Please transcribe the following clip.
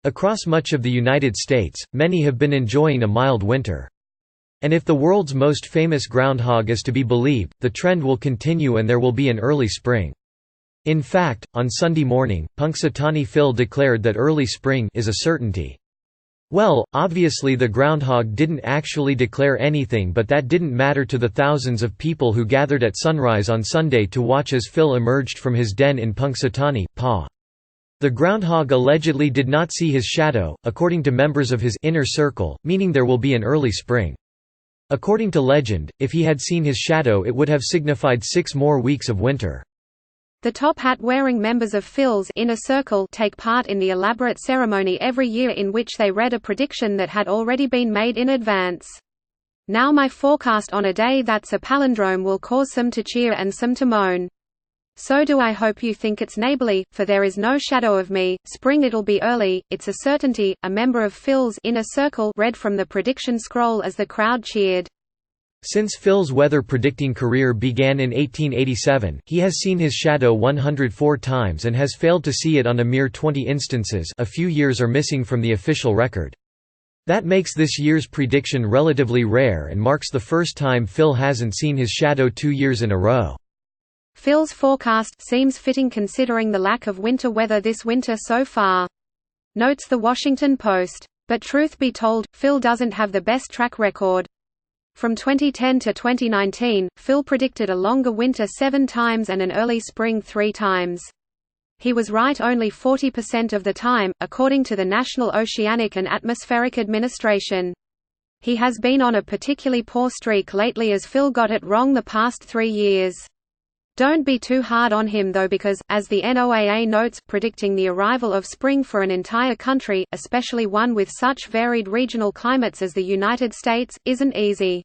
Across much of the United States, many have been enjoying a mild winter. And if the world's most famous groundhog is to be believed, the trend will continue and there will be an early spring. In fact, on Sunday morning, Punxsutawney Phil declared that early spring is a certainty. Well, obviously the groundhog didn't actually declare anything, but that didn't matter to the thousands of people who gathered at sunrise on Sunday to watch as Phil emerged from his den in Punxsutawney, PA. The groundhog allegedly did not see his shadow, according to members of his inner circle, meaning there will be an early spring. According to legend, if he had seen his shadow it would have signified 6 more weeks of winter. The top hat-wearing members of Phil's inner circle take part in the elaborate ceremony every year in which they read a prediction that had already been made in advance. Now my forecast on a day that's a palindrome will cause some to cheer and some to moan. So do I hope you think it's neighborly, for there is no shadow of me, spring it'll be early, it's a certainty, a member of Phil's inner circle read from the prediction scroll as the crowd cheered. Since Phil's weather-predicting career began in 1887, he has seen his shadow 104 times and has failed to see it on a mere 20 instances. A few years are missing from the official record. That makes this year's prediction relatively rare and marks the first time Phil hasn't seen his shadow 2 years in a row. Phil's forecast seems fitting considering the lack of winter weather this winter so far. Notes The Washington Post. But truth be told, Phil doesn't have the best track record. From 2010 to 2019, Phil predicted a longer winter 7 times and an early spring 3 times. He was right only 40% of the time, according to the National Oceanic and Atmospheric Administration. He has been on a particularly poor streak lately as Phil got it wrong the past 3 years. Don't be too hard on him though because, as the NOAA notes, predicting the arrival of spring for an entire country, especially one with such varied regional climates as the United States, isn't easy.